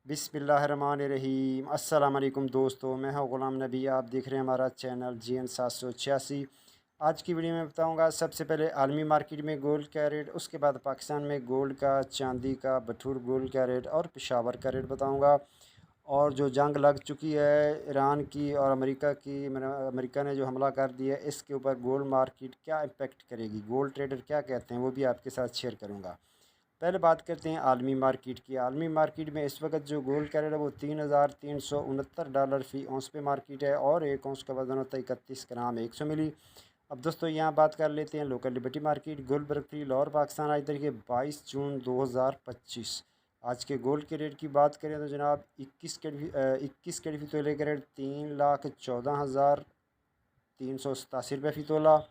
बिस्मिल्लाहिर्रहमानिर्रहीम। अस्सलाम वालेकुम दोस्तों, मैं हूं ग़ुलाम नबी। आप देख रहे हैं हमारा चैनल GN 786। आज की वीडियो में बताऊंगा सबसे पहले आलमी मार्केट में गोल्ड का रेट, उसके बाद पाकिस्तान में गोल्ड का, चांदी का, बटूर गोल्ड का रेट और पेशावर का रेट बताऊंगा। और जो जंग लग चुकी है ईरान की और अमेरिका की, अमेरिका ने जो हमला कर दिया, इसके ऊपर गोल्ड मार्केट क्या इम्पेक्ट करेगी, गोल्ड ट्रेडर क्या कहते हैं, वो भी आपके साथ शेयर करूँगा। पहले बात करते हैं आलमी मार्केट की। आलमी मार्केट में इस वक्त जो गोल्ड का रेट है वो $3,369 फ़ी औंस पे मार्केट है और एक औंस का वज़न होता है 31 ग्राम 100 मिली। अब दोस्तों यहाँ बात कर लेते हैं local liberty market Gulberg free Lahore Pakistan. आज तारीख 22 जून 2025। आज के गोल्ड के रेट की बात करें तो जनाब 21 कैरेट तोले का रेट 3,14,387 रुपये फ़ी तोला।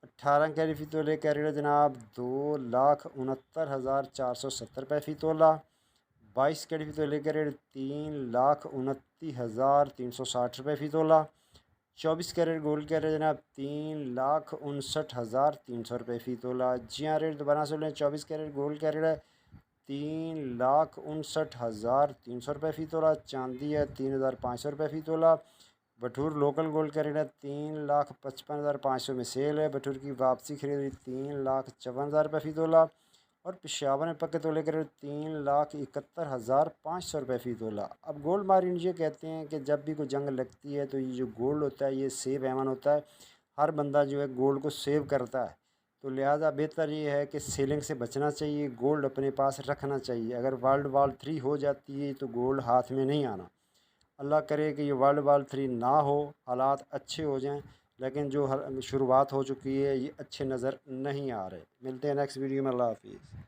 18 कैरेट फ़ी तोले का रेट जनाब 2,69,470 रुपये फ़ी तोला। 22 कैरेट फ़ी तोले का रेट 3,29,360 रुपये फ़ी तोला। 24 कैरेट गोल्ड का रेट जनाब 3,59,300 रुपये फ़ी तोला। जी हाँ, रेट दोबारा सुन लें। 24 कैरेट गोल्ड का रेट है 3,59,300 रुपये फ़ी तोला। चांदी है 3,500 रुपये फ़ी तोला। बटूर लोकल गोल्ड का रेट है 3,55,500 में सेल है। बटूर की वापसी खरीदी 3,54,000 रुपये फ़ी तोला। और पेशावर में पक्के तोले का रेट 3,71,500 रुपये फ़ी तोला। अब गोल्ड मार्केट ये कहते हैं कि जब भी कोई जंग लगती है तो ये जो गोल्ड होता है ये सेफ एमन होता है। हर बंदा जो है गोल्ड को सेव करता है, तो लिहाजा बेहतर ये है कि सेलिंग से बचना चाहिए, गोल्ड अपने पास रखना चाहिए। अगर वर्ल्ड वार 3 हो जाती है तो गोल्ड हाथ में नहीं आना। अल्लाह करे कि ये वर्ल्ड वार 3 ना हो, हालात अच्छे हो जाएं, लेकिन जो शुरुआत हो चुकी है ये अच्छे नज़र नहीं आ रहे। मिलते हैं नेक्स्ट वीडियो में। अल्लाह हाफिज़।